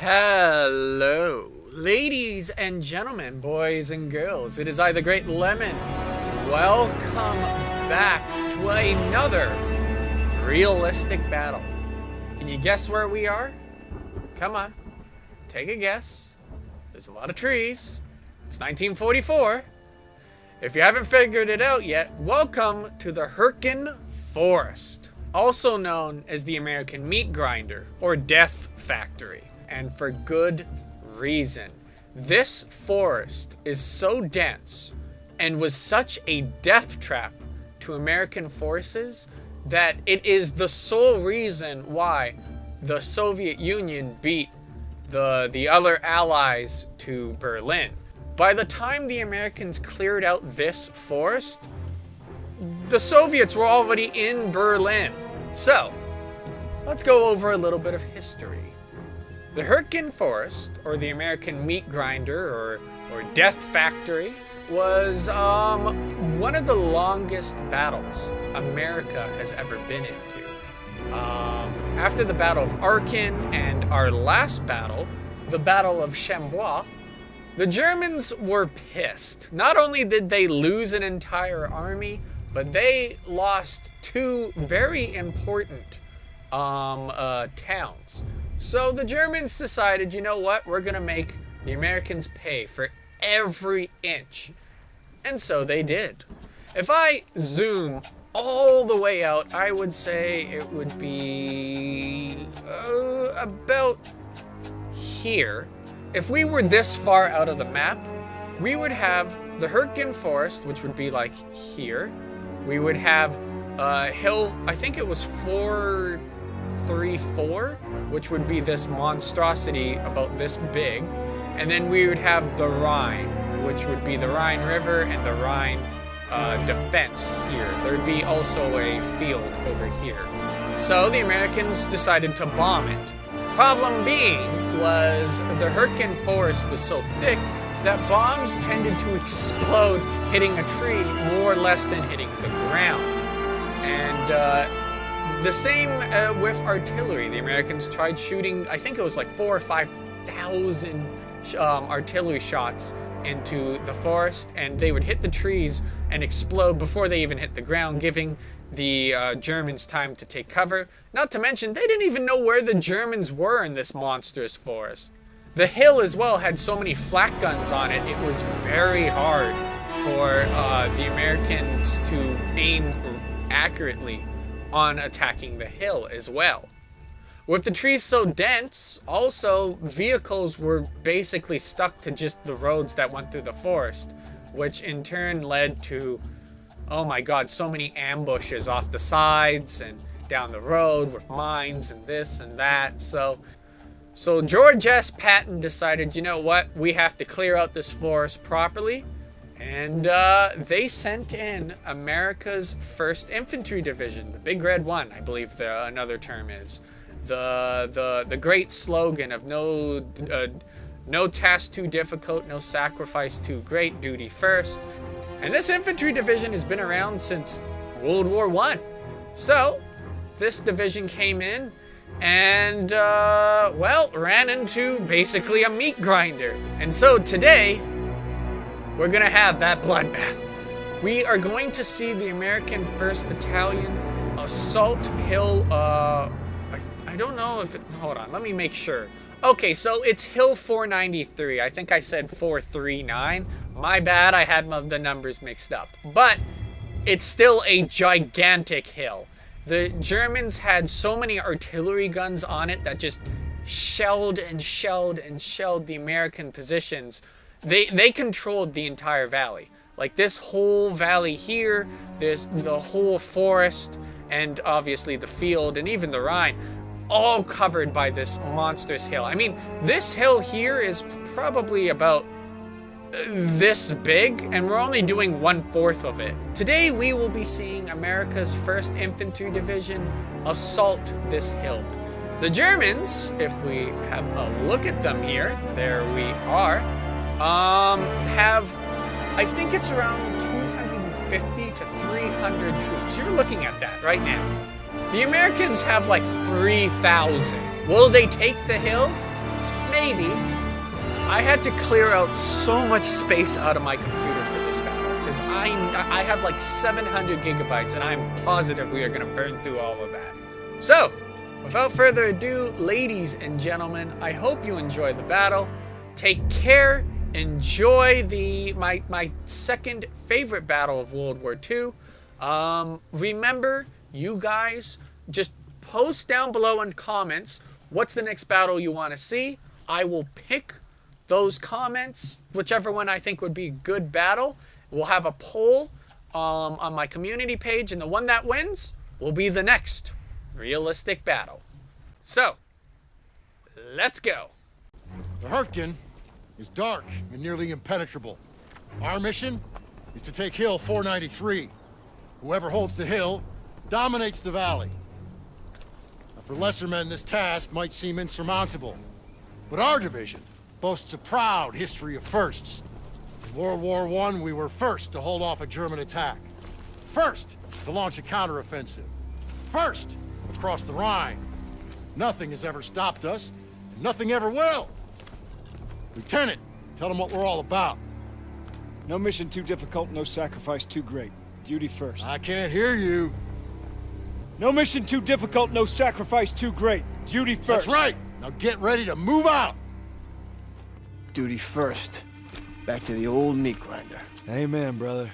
Hello, ladies and gentlemen, boys and girls. It is I, the Great Lemon. Welcome back to another realistic battle. Can you guess where we are? Come on, take a guess. There's a lot of trees. It's 1944. If you haven't figured it out yet, welcome to the Hürtgen Forest, also known as the American meat grinder or death factory. And for good reason. This forest is so dense and was such a death trap to American forces that it is the sole reason why the Soviet Union beat the other allies to Berlin. By the time the Americans cleared out this forest, the Soviets were already in Berlin. So, let's go over a little bit of history. The Hürtgen Forest, or the American meat grinder, or death factory, was one of the longest battles America has ever been into. After the Battle of Aachen and our last battle, the Battle of Chambord, the Germans were pissed. Not only did they lose an entire army, but they lost two very important towns. So the Germans decided, you know what, we're gonna make the Americans pay for every inch. And so they did. If I zoom all the way out, I would say it would be about here. If we were this far out of the map, we would have the Hürtgen Forest, which would be like here. We would have hill, I think it was 434, which would be this monstrosity about this big. And then we would have the Rhine, which would be the Rhine River and the Rhine defense here. There'd be also a field over here. So the Americans decided to bomb it. Problem being was the Hürtgen Forest was so thick that bombs tended to explode hitting a tree more or less than hitting the ground. And the same with artillery. The Americans tried shooting, I think it was like 4,000 or 5,000 artillery shots into the forest, and they would hit the trees and explode before they even hit the ground, giving the Germans time to take cover. Not to mention, they didn't even know where the Germans were in this monstrous forest. The hill as well had so many flak guns on it, it was very hard for the Americans to aim accurately on attacking the hill as well. With the trees so dense, also vehicles were basically stuck to just the roads that went through the forest, which in turn led to, oh my god, so many ambushes off the sides and down the road with mines and this and that. So George S. Patton decided, you know what, we have to clear out this forest properly. And they sent in America's 1st Infantry Division, the Big Red One, I believe another term is. The great slogan of no task too difficult, no sacrifice too great, duty first. And this infantry division has been around since World War I. So this division came in and, well, ran into basically a meat grinder. And so today, we're gonna have that bloodbath. We are going to see the American 1st Battalion assault Hill, I don't know if it, hold on, let me make sure. Okay, so it's Hill 493. I think I said 439. My bad, I had the numbers mixed up. But it's still a gigantic hill. The Germans had so many artillery guns on it that just shelled and shelled and shelled the American positions. They controlled the entire valley. Like this whole valley here, the whole forest, and obviously the field, and even the Rhine, all covered by this monstrous hill. I mean, this hill here is probably about this big, and we're only doing 1/4 of it. Today we will be seeing America's 1st Infantry Division assault this hill. The Germans, if we have a look at them here, there we are, have, I think it's around 250 to 300 troops. You're looking at that right now. The Americans have like 3,000. Will they take the hill? maybe I had to clear out so much space out of my computer for this battle, because I have like 700 gigabytes, and I'm positive we are going to burn through all of that. So, without further ado, ladies and gentlemen, I hope you enjoy the battle. Take care. Enjoy my second favorite battle of World War II. Remember, you guys, just post down below in comments what's the next battle you want to see. I will pick those comments, whichever one I think would be a good battle. We'll have a poll on my community page, and the one that wins will be the next realistic battle. So, let's go. The Hürtgen is dark and nearly impenetrable. Our mission is to take Hill 493. Whoever holds the hill dominates the valley. Now, for lesser men, this task might seem insurmountable, but our division boasts a proud history of firsts. In World War I, we were first to hold off a German attack, first to launch a counteroffensive, first across the Rhine. Nothing has ever stopped us, and nothing ever will. Lieutenant, tell them what we're all about. No mission too difficult, no sacrifice too great. Duty first. I can't hear you. No mission too difficult, no sacrifice too great. Duty first. That's right. Now get ready to move out. Duty first. Back to the old meat grinder. Amen, brother.